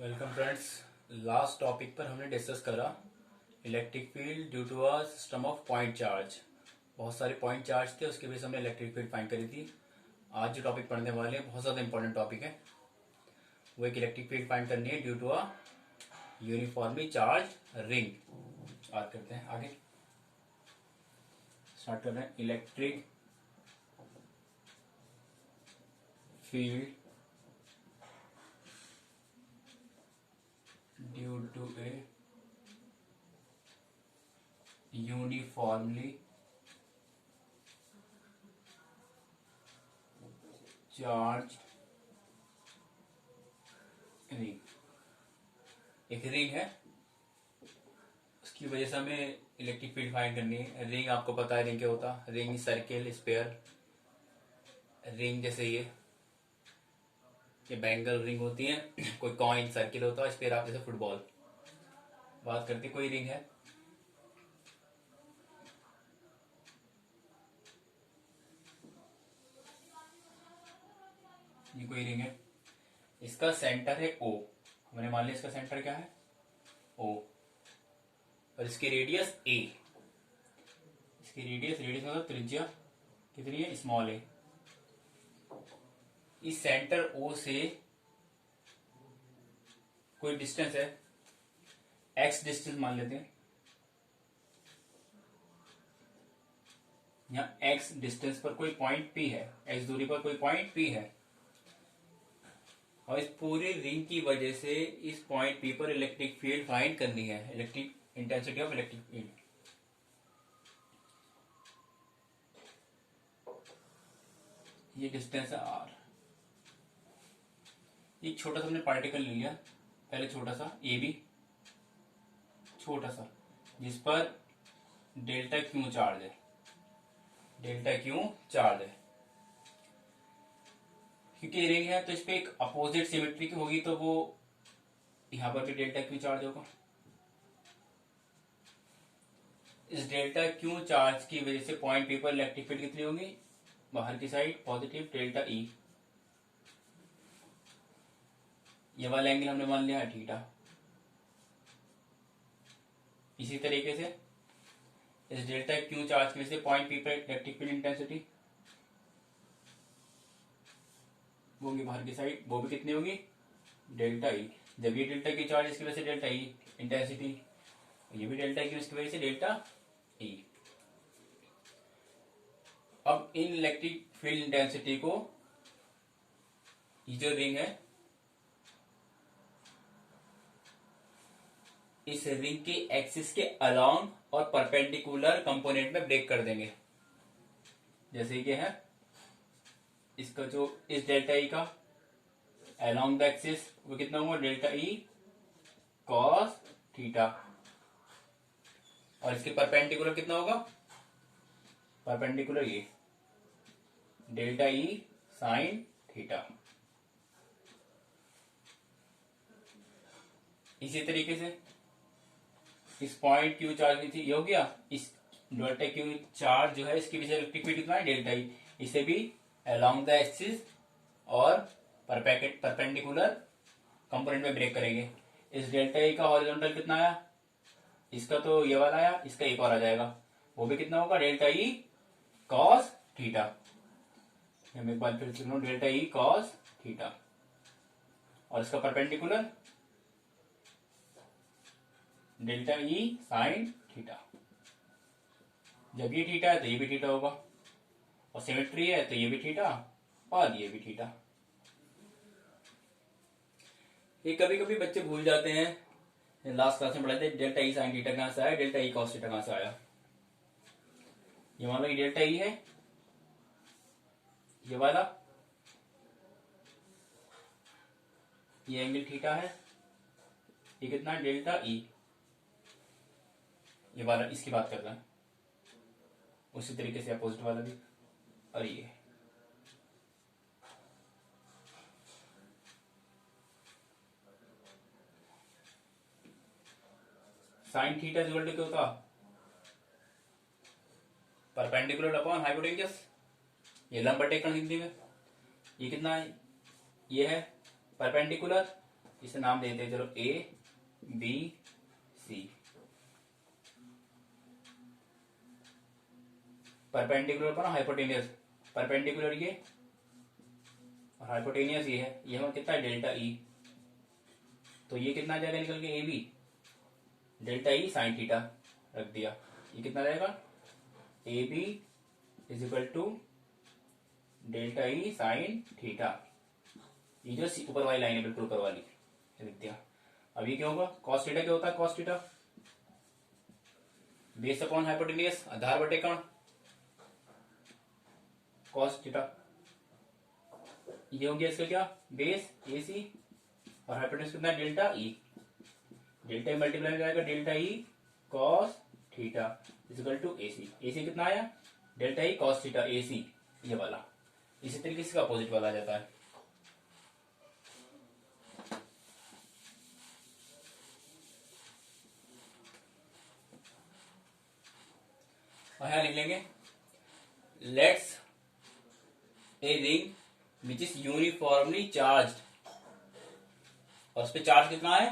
Welcome friends. Last topic पर हमने discuss करा electric field due to a system of point charge. बहुत सारे पॉइंट चार्ज थे, उसके बेस हमने इलेक्ट्रिक फील्ड फाइंड करी थी। आज जो टॉपिक पढ़ने वाले हैं बहुत ज़्यादा इंपॉर्टेंट टॉपिक है। वो एक इलेक्ट्रिक फील्ड फाइंड करनी है due to a uniformly charge ring. बात करते हैं आगे, स्टार्ट कर रहे हैं। Electric field due to a uniformly charged ring. एक रिंग है, उसकी वजह से हमें इलेक्ट्रिक फील्ड फाइंड करनी है। रिंग आपको पता है रिंग क्या होता है। रिंग सर्किल स्पेयर रिंग, जैसे ये बैंगल रिंग होती है, कोई कॉइन सर्किल होता है, स्पेयर आप जैसे फुटबॉल। बात करते कोई रिंग है, ये कोई रिंग है, इसका सेंटर है O। हमने मान लिया इसका सेंटर क्या है O, और इसकी रेडियस A। इसकी रेडियस मतलब त्रिज्या कितनी है, स्मॉल a। इस सेंटर O से कोई डिस्टेंस है x डिस्टेंस मान लेते हैं। यहाँ x डिस्टेंस पर कोई पॉइंट P है, x दूरी पर कोई पॉइंट P है, और इस पूरी रिंग की वजह से इस पॉइंट P पर इलेक्ट्रिक फील्ड फाइंड करनी है, electric intensity of electric field. ये डिस्टेंस है r। एक छोटा सा हमने पार्टिकल ले लिया, पहले छोटा सा AB, छोटा सा, जिस पर डेल्टा क्यू चार्ज है, डेल्टा क्यू चार्ज है। क्योंकि रिंग है तो इस पे एक अपोजिट सिमेट्री की होगी, तो वो यहां पर भी डेल्टा क्यू चार्ज होगा। इस डेल्टा क्यू चार्ज की वजह से पॉइंट P पर इलेक्ट्रिक फील्ड कितनी होगी, बाहर की साइड पॉजिटिव डेल्टा E। ये वाला एंगल हमने मान लिया है थीटा। इसी तरीके से इस डेल्टा क्यू चार्ज की वजह से पॉइंट P पर इलेक्ट्रिक फील्ड इंटेंसिटी होगी बाहर की साइड, वो भी कितनी होगी, डेल्टा E। जब ये डेल्टा क्यू चार्ज इसकी वजह से डेल्टा E इंटेंसिटी, ये भी डेल्टा क्यू इसकी वजह से डेल्टा E। अब इन इलेक्ट्रिक फील्ड इंटेंसिटी को, ये जो रिंग है, इस रिंग के एक्सिस के अलोंग और परपेंडिकुलर कंपोनेंट में ब्रेक कर देंगे। जैसे कि है इसका जो इस डेल्टा ई का अलोंग द एक्सिस वो कितना होगा, डेल्टा ई कॉस थीटा, और इसके परपेंडिकुलर कितना होगा, परपेंडिकुलर ये डेल्टा ई साइन थीटा। इसी तरीके से इस पॉइंट क्यू चार्ज थी, ये हो गया। इस डेल्टा क्यू चार्ज जो है इसकी वजह से इलेक्ट्रिक फील्ड कितना है, डेल्टा ई। इसे भी अलोंग द एक्सिस और परपेंडिकुलर कंपोनेंट में ब्रेक करेंगे। इस डेल्टा ई का हॉरिजॉन्टल कितना आया, इसका तो ये वाला आया, इसका एक और आ जाएगा, वो भी कितना होगा, डेल्टा ई कॉस थीटा। मैं एक बार फिर से डेल्टा ई कॉस थीटा, और इसका perpendicular delta E sine theta. जब ये थीटा है तो ये भी थीटा होगा, और सिमेट्री है तो ये भी थीटा और ये भी थीटा। ये कभी कभी बच्चे भूल जाते हैं, लास्ट क्लास में पढ़ाए थे डेल्टा ई साइन थीटा कहां से आया, डेल्टा ई कॉस थीटा कहां से आया। ये मान लो ये डेल्टा ई है, ये वाला ये एंगल थीटा है, ये कितना है, डेल्टा ई। ये वाला इसकी बात कर रहा है, उसी तरीके से अपोजिट वाला भी, और ये साइन थीटा इक्वल टू क्या होता, परपेंडिकुलर अपॉन हाइपोटेन्यूस। ये लंब बटे कोण कितनी है, ये कितना है, ये है परपेंडिकुलर, इसे नाम देते हैं चलो ए बी सी। परपेंडिकुलर पर हाइपोटेनियस, परपेंडिकुलर ये और हाइपोटेनियस ये है, ये हमें कितना है डेल्टा ई। तो ये कितना आ जाएगा निकल के A B, delta E sine theta रख दिया। ये कितना रहेगा A B is equal to delta E sine theta. ये जो ऊपर वाली लाइन है बिल्कुल ऊपर वाली लिख दिया। अब ये क्या होगा, कॉस थीटा क्या होता है, cos theta base upon hypotenuse, आधार बटे कण, कॉस थीटा। ये हो गया इसका क्या, बेस ए सी और हाइपोटेनियस कितना delta E. Delta E multiply हो जाएगा delta E cos theta equal to A C. A C कितना आया, delta E cos theta A C, ये वाला। इसी तरीके से अपोजिट वाला आ जाता है। और यहां लिख लेंगे let's a ring which is uniformly charge, और उस पर चार्ज कितना है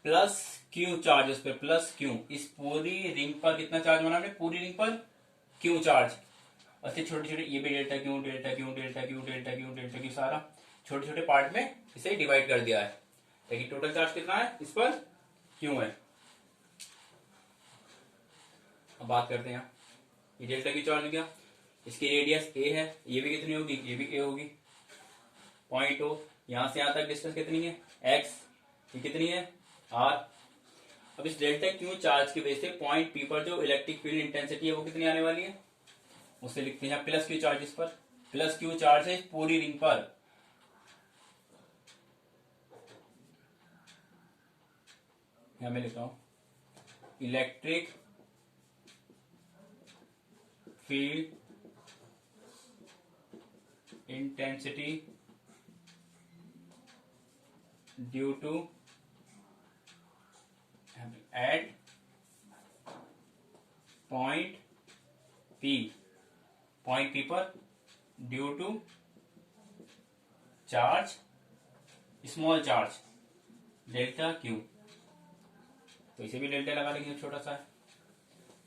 प्लस क्यू चार्ज, उस पर प्लस क्यू। इस पूरी रिंग पर कितना चार्ज बना हमने, पूरी रिंग पर क्यू चार्ज। और फिर छोटे छोटे ये भी delta Q delta Q delta Q delta Q delta Q, सारा छोटे छोटे पार्ट में इसे डिवाइड कर दिया है। लेकिन टोटल चार्ज कितना है इस पर, क्यू है। अब बात करते हैं, ये डेल्टा क्यू चार्ज हो गया, इसकी रेडियस ए है, ये भी कितनी होगी, ये भी ए होगी, पॉइंट ओ। यहां से यहां तक डिस्टेंस कितनी है एक्स, ये कितनी है आर। अब इस डेल्टा क्यू चार्ज की वजह से पॉइंट पी पर जो इलेक्ट्रिक फील्ड इंटेंसिटी है वो कितनी आने वाली है, उसे लिखते हैं प्लस क्यू चार्ज। इस पर प्लस क्यू चार्ज है पूरी रिंग पर। यहां मैं लिख रहा हूं electric field intensity due to at point P, point P पर due to charge, small charge delta Q. तो इसे भी डेल्टा लगा लेंगे छोटा सा,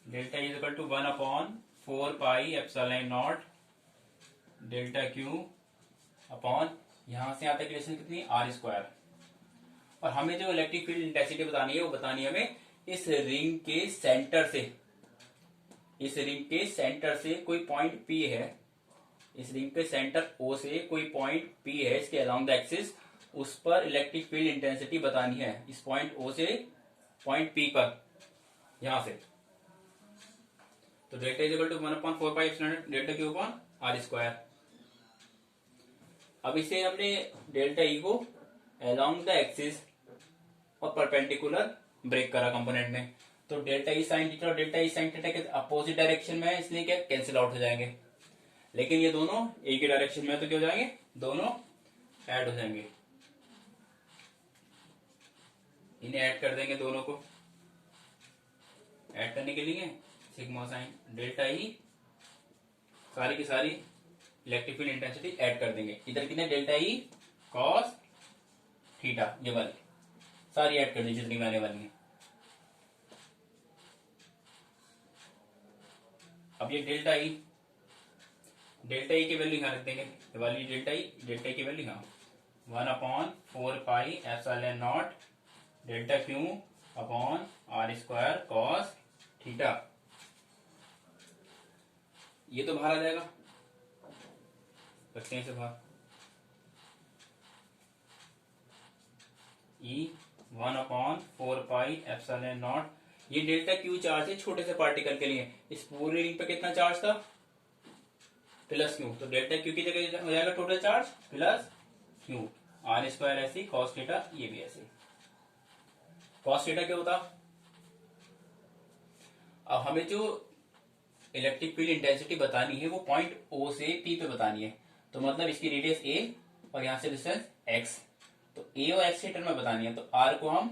delta is equal to 1/4 pi epsilon not delta Q upon यहां से यहां तक रिलेशन कितनी आर स्क्वायर। और हमें जो इलेक्ट्रिक फील्ड इंटेंसिटी बतानी है वो बतानी है हमें इस रिंग के सेंटर से, इस रिंग के सेंटर से कोई पॉइंट पी है, इस रिंग के सेंटर ओ से कोई पॉइंट पी है इसके अलोंग द एक्सिस, उस पर इलेक्ट्रिक फील्ड इंटेंसिटी बतानी है इस पॉइंट ओ से पॉइंट पी पर, यहां से। तो delta is equal to 1/4 pi epsilon delta Q upon R square. अब इसे हमने डेल्टा ई को अलोंग द एक्सिस और परपेंडिकुलर ब्रेक करा कंपोनेंट में। तो डेल्टा ई साइन थीटा और डेल्टा ई साइन थीटा के अपोजिट डायरेक्शन में है, इसलिए क्या कैंसिल आउट हो जाएंगे। लेकिन ये दोनों एक ही डायरेक्शन में है तो क्या हो जाएंगे, दोनों ऐड हो जाएंगे। इन्हें ऐड कर देंगे दोनों को। ऐड करने के लिए सिग्मा साइन डेल्टा ई सारी की सारी इलेक्ट्रिक फील्ड इंटेंसिटी ऐड कर देंगे। इधर कितने डेल्टा ई कॉस थीटा, ये वाली सारी ऐड कर दीजिए जितनी में आने वाली है। अब ये डेल्टा ई की वैल्यू यहां रख देंगे, ये वाली डेल्टा ई की वैल्यू यहां 1/4 pi epsilon not delta Q upon R square cos theta. ये तो बाहर आ जाएगा, रखते हैं इसे बाहर। ई 1/4 पाई एप्सिलॉन नॉट, ये डेल्टा क्यू चार्ज है छोटे से पार्टिकल के लिए। इस पूरी रिंग पे कितना चार्ज था, प्लस क्यू। तो डेल्टा क्यू की जगह हो जाएगा total charge plus Q, R square ऐसे कॉस थीटा, ये भी ऐसे। कॉस थीटा क्या होता, अब हमें जो इलेक्ट्रिक फील्ड इंटेंसिटी बतानी है वो पॉइंट ओ से पी पे बतानी है। तो मतलब इसकी रेडियस ए और यहां से डिस्टेंस एक्स, तो ए और एक्स के टर्म में बतानी है। तो आर को हम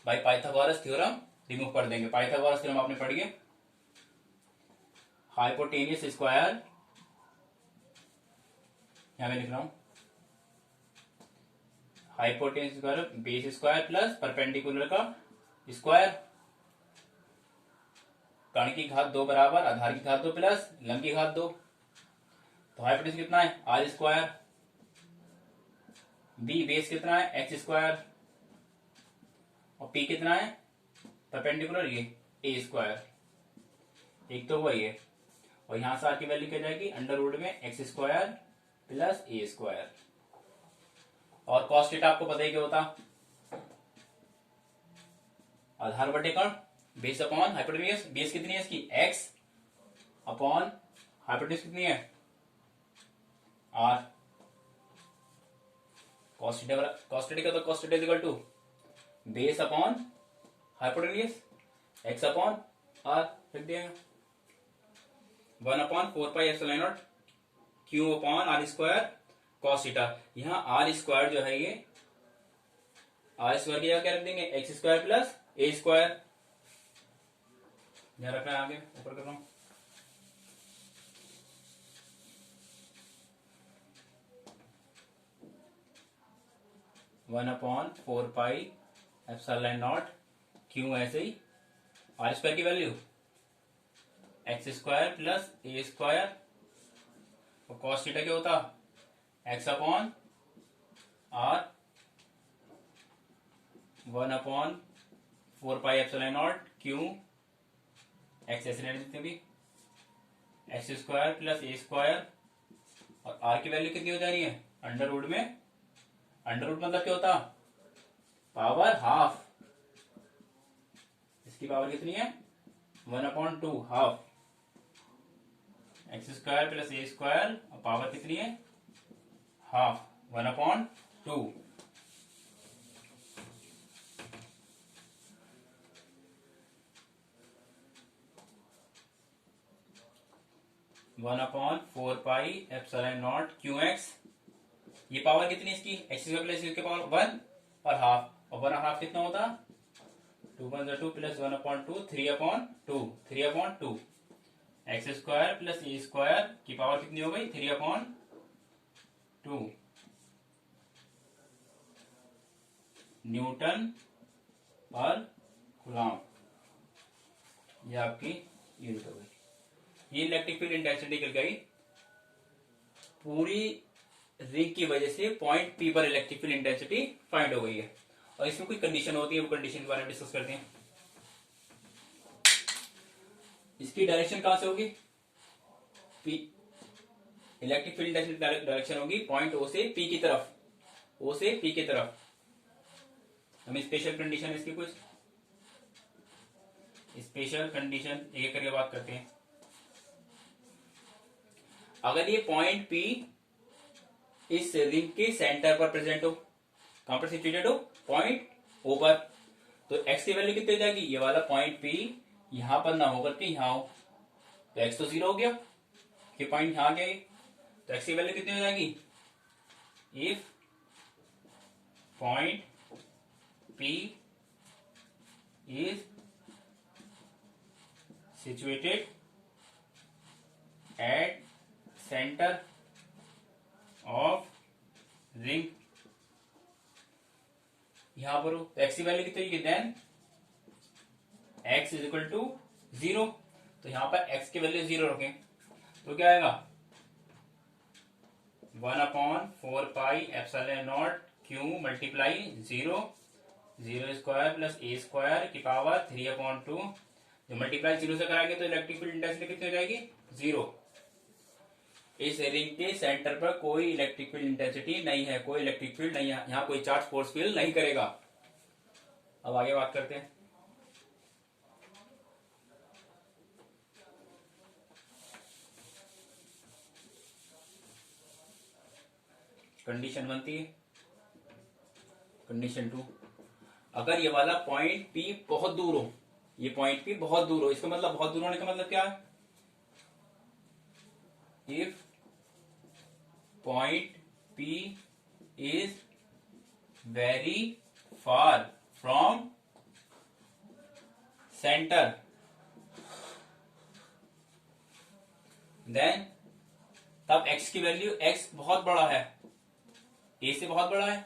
बाय पाइथागोरस थ्योरम रिमूव कर देंगे। पाइथागोरस थ्योरम आपने पढ़ी है, हाइपोटेनियस स्क्वायर, यहां मैं लिख रहा हूं hypotenuse square base square plus perpendicular का स्क्वायर। कर्ण की घात 2 बराबर आधार की घात 2 प्लस लंब की घात 2। तो हाइपोटेन्यूज कितना है आर स्क्वायर, बी बेस कितना है एक्स स्क्वायर, और पी कितना है परपेंडिकुलर ये ए स्क्वायर। एक तो वही है, और यहां से आर की वैल्यू क्या जाएगी अंडर रूट में x square plus A square. और कॉस थीटा आपको पता ही क्या होता, आधार बटे कर्ण बेस अपॉन हाइपोटेन्यूज। बेस कितनी है इसकी एक्स अपॉन हाइपोटेन्यूज कितनी है आर। कॉस थीटा का तो cos theta equal to base upon hypotenuse X upon R लिख दिया 1/4πε0 Q upon R square cos theta. यहाँ आर स्क्वायर जो है ये आर स्क्वायर की जगह क्या रख देंगे x square plus A square. ध्यान रखना है, आगे ऊपर कर रहा हूं। वन अपॉन 4πε0 क्यू ऐसे ही आर स्क्वायर की value X square plus A square, और कॉस थीटा क्या होता X upon R 1/4πε0 Q X ऐसे लेने देते भी X square plus A square, और आर की वैल्यू कितनी हो जा रही है अंडर रूट में। अंडर रूट मतलब क्या होता पावर हाफ, इसकी पावर कितनी है 1/2 half x square plus A square, और पावर कितनी है हाफ 1/2। 1/4πε0 क्यू एक्स, ये पावर कितनी इसकी एक्स स्क्वायर प्लस इसके पावर 1 और हाफ, और 1/2 कितना होता 2 × 2 plus 1/2 3/2 x square plus A square की पावर कितनी हो गई 3/2 न्यूटन पर कूलम्ब। ये आपकी यूनिट हो गई। ये इलेक्ट्रिक फील्ड इंटेंसिटी निकल गई पूरी रिंग की वजह से पॉइंट पी पर इलेक्ट्रिक फील्ड इंटेंसिटी फाइंड हो गई है। और इसमें कोई कंडीशन होती है, वो कंडीशन के बारे में डिस्कस करते हैं। इसकी डायरेक्शन कहां से होगी P, electric field intensity direction होगी पॉइंट ओ से पी की तरफ, ओ से पी की तरफ। हमें स्पेशल कंडीशन इसकी कुछ स्पेशल कंडीशन एक करके बात करते हैं। अगर ये पॉइंट पी इस रिंग के सेंटर पर प्रेजेंट हो, कहां पर सिचुएटेड हो पॉइंट ओ पर, तो एक्स की वैल्यू कितनी हो जाएगी, ये वाला पॉइंट पी यहां पर ना होकर के यहां हो, तो एक्स तो 0 हो गया, ये पॉइंट यहां आ गया, तो एक्स की वैल्यू कितनी हो जाएगी if point P is situated at centre of ring, यहां पर हो, तो एक्स की वैल्यू कितनी होगी then X is equal to 0। तो यहां पर एक्स की वैल्यू 0 रखें तो क्या आएगा 1/4πε0 Q multiply 0 square plus A square की पावर 3/2। जो मल्टीप्लाई 0 से कराएंगे तो इलेक्ट्रिक फील्ड इंटेंसिटी कितनी हो जाएगी 0। इस रिंग के सेंटर पर कोई इलेक्ट्रिक फील्ड इंटेंसिटी नहीं है, कोई इलेक्ट्रिक फील्ड नहीं है, यहां कोई चार्ज फोर्स फील नहीं करेगा। अब आगे बात करते हैं। कंडीशन बनती है कंडीशन 2, अगर ये वाला पॉइंट पी बहुत दूर हो, ये पॉइंट पी बहुत दूर हो, इसका मतलब बहुत दूर होने का मतलब क्या है, if point P is very far from centre then तब x की वैल्यू x बहुत बड़ा है, a से बहुत बड़ा है,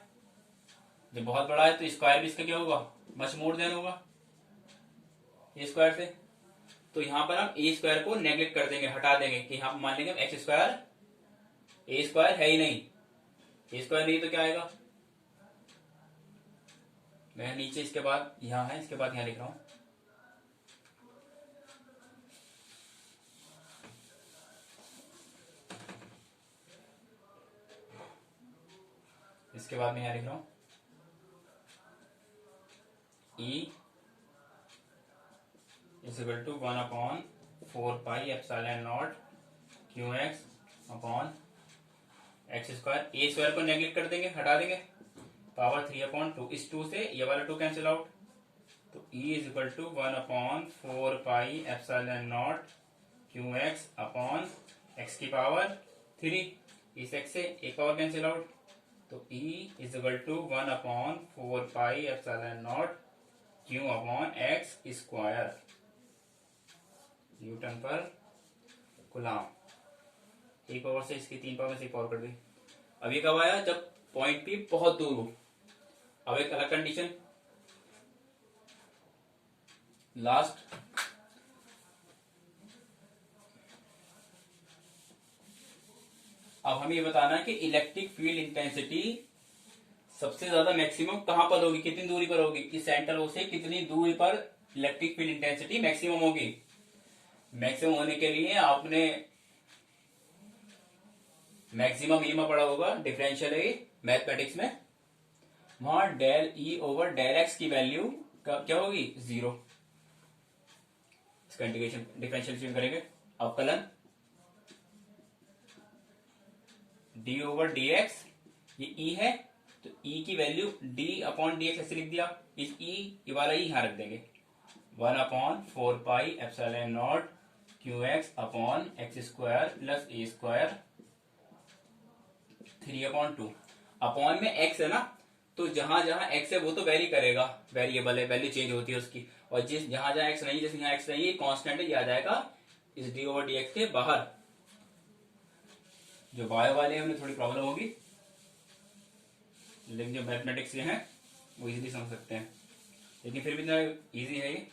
जब बहुत बड़ा है तो स्क्वायर भी इसका क्या होगा, मच मोर देन होगा ए स्क्वायर से। तो यहां पर हम ए स्क्वायर को नेग्लेक्ट कर देंगे, हटा देंगे, कि यहां पर मान लेंगे एक्स स्क्वायर ए स्क्वायर है ही नहीं, ए स्क्वायर नहीं तो क्या आएगा, मैं नीचे इसके बाद यहां है, इसके बाद यहां लिख रहा हूं, इसके बाद मैं यहां लिख रहा हूं E is equal to 1/4πε0 Q X upon X square, A square को नेगलेक्ट कर देंगे, हटा देंगे, पावर 3/2, इस 2 से ये वाला 2 कैंसिल आउट, तो E is equal to 1/4πε0 Q X upon X की पावर 3, इस एक्स से एक पावर कैंसिल आउट, तो E is equal to 1/4πε0 Q upon X square newton पर कूलम। एक पावर से इसकी 3 पावर से एक पावर कर दी। अब ये कब आया, जब पॉइंट पी बहुत दूर हो। अब एक अलग कंडीशन लास्ट, अब हमें ये बताना है कि इलेक्ट्रिक फील्ड इंटेंसिटी सबसे ज्यादा मैक्सिमम कहां पर होगी, कितनी दूरी पर होगी, इस सेंटर ओ से कितनी दूरी पर इलेक्ट्रिक फील्ड इंटेंसिटी मैक्सिमम होगी। मैक्सिमम होने के लिए आपने मैक्सिमम ई में पढ़ा होगा, डिफरेंशियल है मैथमेटिक्स में, वहां del E over del X की वैल्यू क्या होगी, 0। इसका इंटीग्रेशन डिफरेंशियल करेंगे, अवकलन डी ओवर डी एक्स, ये ई है तो ई की value D upon D x ऐसे लिख दिया, इस ई वाला ई यहां रख देंगे, 1/4πε0 Q X upon X square plus A square 3/2। Upon में एक्स है ना, तो जहां जहां एक्स है वो तो वेरी करेगा, वेरिएबल है, वैल्यू चेंज होती है उसकी, और जिस जहां जहां एक्स नहीं, जैसे यहाँ एक्स नहीं है, कांस्टेंट है, ये आ जाएगा इस डी ओवर डी एक्स के बाहर। जो बायो वाले हैं उन्हें थोड़ी प्रॉब्लम होगी, लेकिन जो मैथमेटिक्स के हैं वो इजीली समझ सकते हैं, लेकिन फिर भी इतना इजी है ये।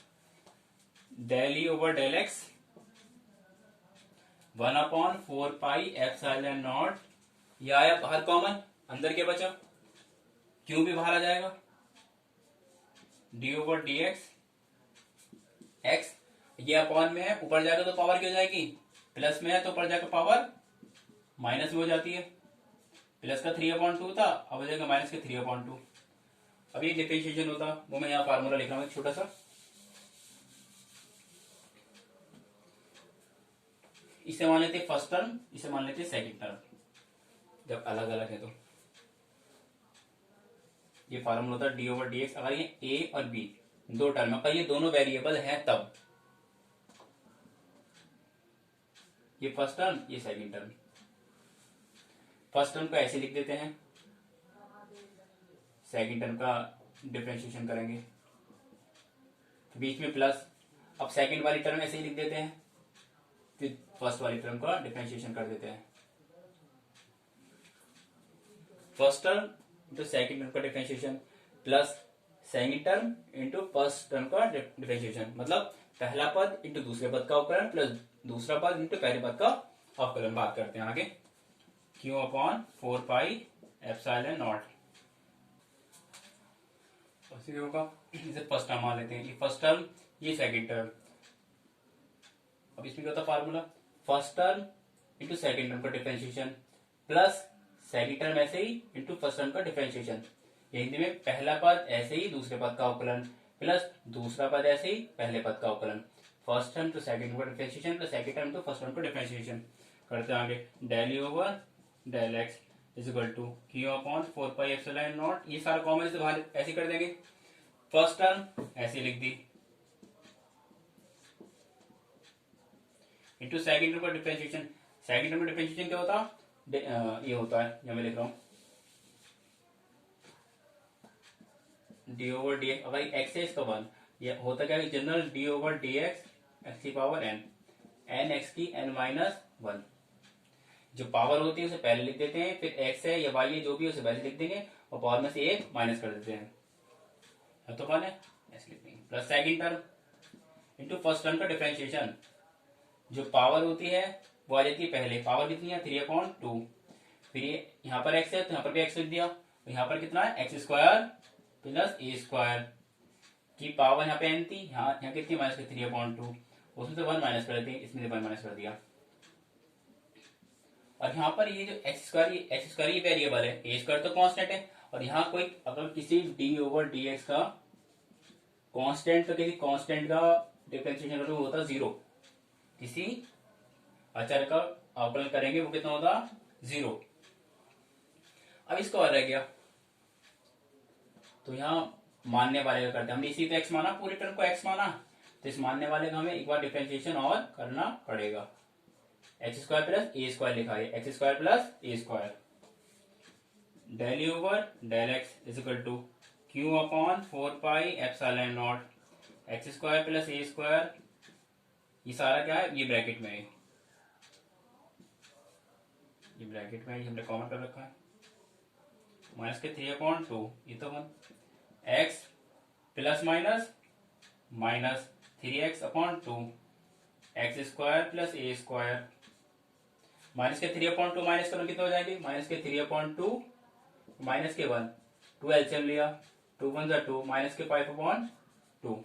Del E over del X 1/4πε0, ये आया बाहर कॉमन, अंदर क्या बचा, क्यू भी बाहर आ जाएगा, D over D x, x ये अपॉन में है, ऊपर जाएगा तो पावर क्या हो जाएगी, प्लस में है तो ऊपर जाकर पावर माइनस में हो जाती है, प्लस का 3/2 था, अब हो जाएगा माइनस का 3/2। अब ये डिफरेंशिएशन होता, वो मैं यहाँ फार्मूला लिख रहा हूँ छोटा सा, इसे मान लेते फर्स्ट टर्म, इसे मान लेते सेकंड टर्म, जब अलग अलग है तो ये फार्मूला होता है डी ओवर डी एक्स, अगर ये ए और बी दो टर्म, अगर ये दोनों वेरिएबल हैं तब, ये फर्स्ट टर्म ये सेकंड टर्म। फर्स्ट टर्म को ऐसे लिख देते हैं, सेकंड टर्म का डिफरेंशिएशन करेंगे, बीच में प्लस, अब सेकंड वाली टर्म ऐसे ही लिख देते हैं, फिर फर्स्ट वाली टर्म का डिफरेंशिएशन कर देते हैं, first term into second term का differentiation plus second term into first term का डिफरेंशिएशन, मतलब पहला पद इंटू दूसरे पद का अवकलन प्लस दूसरा पद इंटू पहले पद का अवकलन। बात करते हैं आगे, क्यू अपॉन 4πε0 होगा, इसे फर्स्ट टर्म मान लेते हैं, ये फर्स्ट टर्म ये सेकंड टर्म। अब इसमें क्या होता है formula, first term into second term का डिफरेंशिएशन प्लस सेकंड टर्म ऐसे ही इंटू फर्स्ट टर्म का डिफरेंशिएशन, हिंदी में पहला पद ऐसे ही दूसरे पद का अवकलन प्लस दूसरा पद ऐसे ही पहले पद का अवकलन, first term to second term का differentiation plus second term to first term का डिफरेंशिएशन। करते हैं आगे, del over del X is equal to Q upon 4πε0, ये सारा कॉमन से बाहर ऐसे कर देंगे, फर्स्ट टर्म ऐसे लिख दी इंटू सेकंड टर्म का डिफरेंशिएशन, सेकंड टर्म का डिफरेंशिएशन क्या होता ये होता है, यहां मैं लिख रहा हूं डी ओवर डी एक्स, अगर एक्स है इसका 1, ये होता क्या है general D over D x x की पावर एन, एन एक्स की n-1, जो पावर होती है उसे पहले लिख देते हैं, फिर एक्स है या वाई है जो भी है उसे पहले लिख देंगे, और पावर में से एक माइनस कर देते हैं, तो 1 है, plus second term into first term का डिफरेंशिएशन। जो पावर होती है वो आ जाती है पहले, पावर कितनी है 3/2, फिर ये यहाँ पर x है तो यहाँ पर भी x लिख दिया, तो यहाँ पर कितना है x square plus A square की पावर यहाँ पे n थी, यहाँ कितनी माइनस 3/2, उसमें से 1 माइनस कर देते हैं, इसमें से 1 माइनस कर दिया। और यहाँ पर ये जो x स्क्वायर ये वेरिएबल है, ए स्क्वायर तो कांस्टेंट है, और यहाँ कोई अगर किसी d/dx का कांस्टेंट, तो किसी कांस्टेंट का डिफरेंशिएशन वैल्यू होता है 0, किसी अचर का अवकलन करेंगे वो कितना होता 0। अब इसको और रह गया, तो यहाँ मानने वाले का करते हैं, हमने इसी को x माना, पूरे टर्म को x माना, तो इस मानने वाले का हमें एक बार डिफरेंशिएशन और करना पड़ेगा। X square plus A square लिखा है, X square plus A square, del U over del X is equal to Q upon 4 epsilon naught X square plus A square, ये सारा क्या है, ये ब्रैकेट में है, ये ब्रैकेट में हमने कॉमन कर रखा है, माइनस के 3/2, ये तो 1 X plus minus minus 3x/2 X square plus A square, minus के 3/2 माइनस करो कितना हो जाएगी, माइनस के 3/2 माइनस के 1, 2 एलसीएम लिया, 2 1 जा 2, माइनस के 5/2,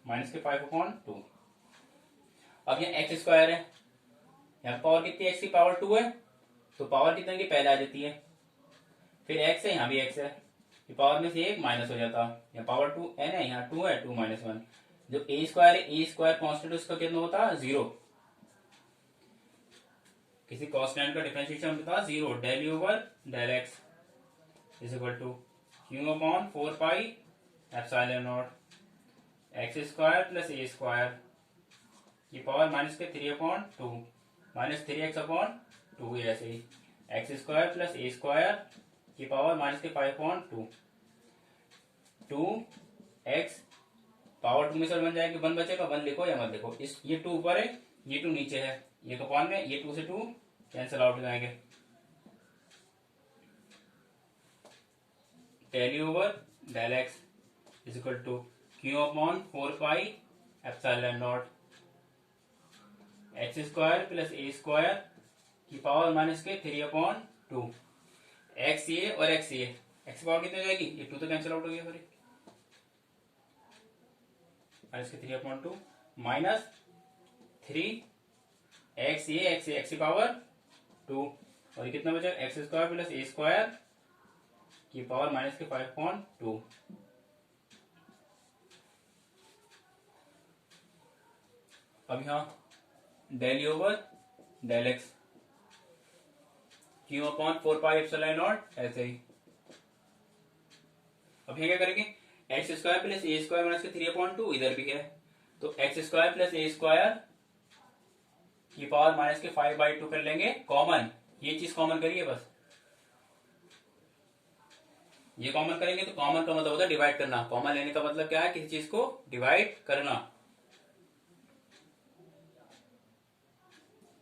माइनस के 5/2। अब यहाँ एक्स स्क्वायर है, यहाँ पावर कितनी है, एक्स की पावर 2 है, तो पावर कितने की पहले आ जाती है, फिर एक्स है, यहाँ भी एक्स है, पावर में से एक माइनस हो जाता, यहाँ पावर 2 n है, यहाँ 2 है, 2 - 1, जो ए स्क्वायर है, ए स्क्वायर कॉन्स्टेंट उसका कितना होता 0, किसी कॉन्स्टेंट का डिफरेंशिएशन होता 0, del U over del X is equal to Q upon 4 epsilon naught X square plus A square, ये पावर माइनस के 3/2 माइनस 3x/2, ऐसे ही X square plus A square की पावर माइनस के 5/2, 2x पावर 2 में से बन जाएगी, 1 बचेगा, 1 लिखो या मत लिखो, इस ये 2 ऊपर है, ये 2 नीचे है, ये अपॉन में, ये 2 से 2 कैंसिल आउट हो जाएंगे, del U over del X is equal to Q upon 4 epsilon naught X square plus A square की पावर माइनस के 3/2, एक्स ये और एक्स ये, एक्स पावर कितनी हो जाएगी, ये 2 तो कैंसिल आउट हो गया, फिर माइनस के 3/2 माइनस 3 एक्स ये एक्स की पावर 2, और ये कितना बचा, X square plus A square की पावर माइनस के 5/2। अब यहाँ del U over del X Q upon 4 epsilon naught, ऐसे ही। अब यहाँ क्या करेंगे, X square plus A square minus के 3/2 इधर भी है, तो X square plus A square की पावर माइनस के 5/2 कर लेंगे कॉमन, ये चीज कॉमन करिए बस, ये कॉमन करेंगे, तो कॉमन का मतलब होता है डिवाइड करना, कॉमन लेने का मतलब क्या है, किसी चीज को डिवाइड करना,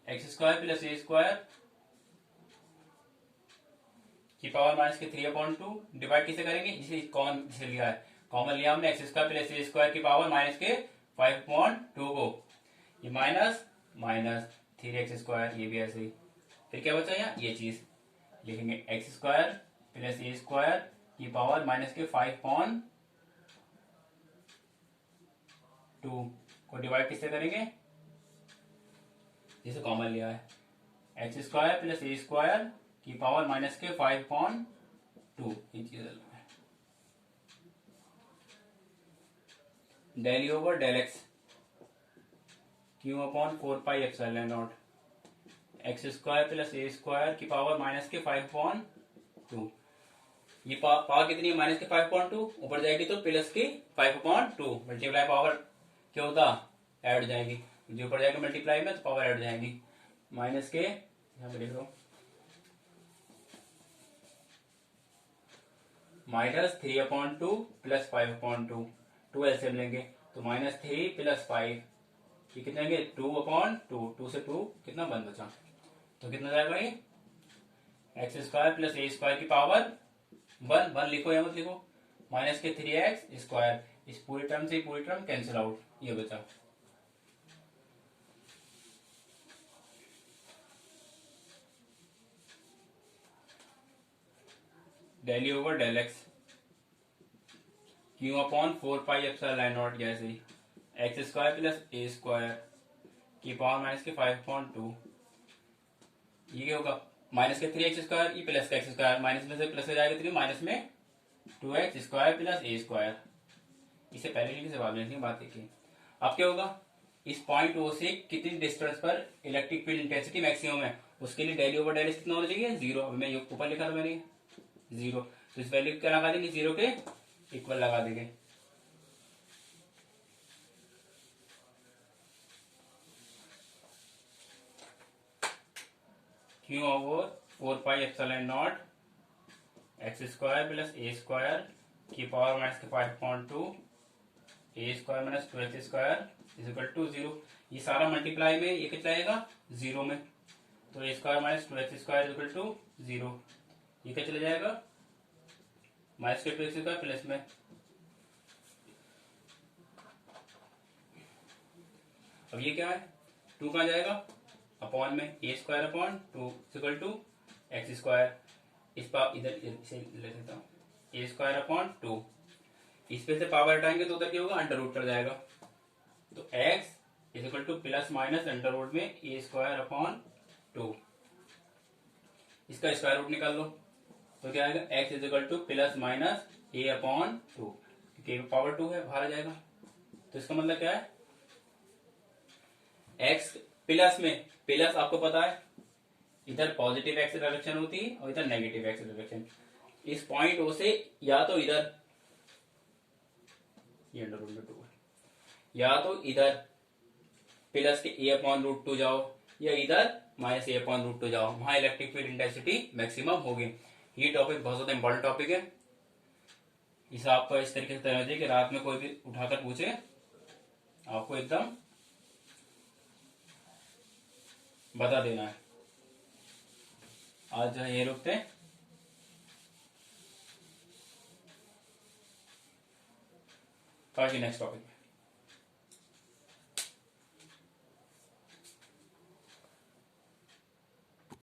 x square plus A square की पावर माइनस के 3/2 डिवाइड किसे करेंगे, इसे कॉमन से लिया है, कॉमन लिया हमने x square plus A square की पावर माइनस के 5/2 को, ये माइनस माइनस 3x स्क्वायर, ये भी ऐसे ही, फिर क्या बचा यहाँ, ये चीज लिखेंगे, x square plus A square की पावर माइनस के 5/2 को डिवाइड किससे करेंगे, जिसे कॉमन लिया है, X square plus A square की पावर माइनस के 5/2, ये चीज del U over del X Q upon 4 epsilon naught X square plus A square की पावर माइनस के 5/2, ये पावर कितनी है, माइनस के 5/2, ऊपर जाएगी तो प्लस की 5/2, मल्टीप्लाई पावर क्या होता, ऐड जाएगी, जो ऊपर जाएगा मल्टीप्लाई में तो पावर ऐड जाएगी, माइनस के, यहाँ पे लिख लो, माइनस 3/2 प्लस 5/2, 2 एलसीएम लेंगे, तो माइनस 3 प्लस 5, ये कितने लेंगे, 2/2, 2 से 2 कितना 1 बचा, तो कितना जाएगा ये, x square plus A square की पावर वन वन लिखो या मत लिखो, माइनस के 3x², इस पूरी टर्म से पूरी टर्म कैंसिल आउट, ये बचा। Del E over del X Q upon 4πε0, जैसे x² प्लस a² की पावर माइनस के 5/2, ये क्या होगा, माइनस के 3x², ये प्लस का x², माइनस में से प्लस हो जाएगा 3, माइनस में 2x² प्लस a²। इसे पहले लिखे से बाद में बात देखिए। अब क्या होगा, इस पॉइंट ओ से कितनी डिस्टेंस पर इलेक्ट्रिक फील्ड इंटेंसिटी मैक्सिमम है, उसके लिए डेल ओवर डेल एक्स कितना होना चाहिए, 0। अब मैं ऊपर लिखा था मैंने 0, तो इस वैल्यू क्या लगा देंगे, 0 के इक्वल लगा देंगे। Q over 4πε0 x² plus a² की पावर माइनस के 5/2 a² minus 2x² equal to 0। ये सारा मल्टीप्लाई में ये कितना आएगा, 0 में, तो a² minus 2x² equal to 0। ये क्या चला जाएगा, माइनस के 2x² प्लस में। अब ये क्या है, 2 कहाँ जाएगा, अपॉन में a² upon 2 equal to x²। इस पावर इधर इसे ले लेता हूँ, a² अपॉन 2, इस पे से पावर हटाएंगे तो उधर क्या होगा, अंडर रूट कर जाएगा। तो x equal to plus minus under root में a² अपॉन 2, इसका स्क्वायर रूट निकाल लो तो क्या आएगा, x equal to plus minus a upon 2, क्योंकि पावर 2 है, बाहर आ जाएगा। तो इसका मतलब क्या है, x प्लस में, प्लस आपको पता है इधर पॉजिटिव एक्स डायरेक्शन होती है और इधर नेगेटिव एक्स डायरेक्शन। इस पॉइंट ओ से या तो इधर ये अंडर रूट में 2 है, या तो इधर प्लस के a अपॉन रूट 2 जाओ, या इधर माइनस a अपॉन रूट 2 जाओ, वहां इलेक्ट्रिक फील्ड इंटेंसिटी मैक्सिमम होगी। ये टॉपिक बहुत ज्यादा इंपॉर्टेंट टॉपिक है, इसे आपको इस तरीके से समझिए कि रात में कोई भी उठाकर पूछे आपको एकदम बता देना है। आज जो है ये रुकते हैं, बाकी नेक्स्ट टॉपिक।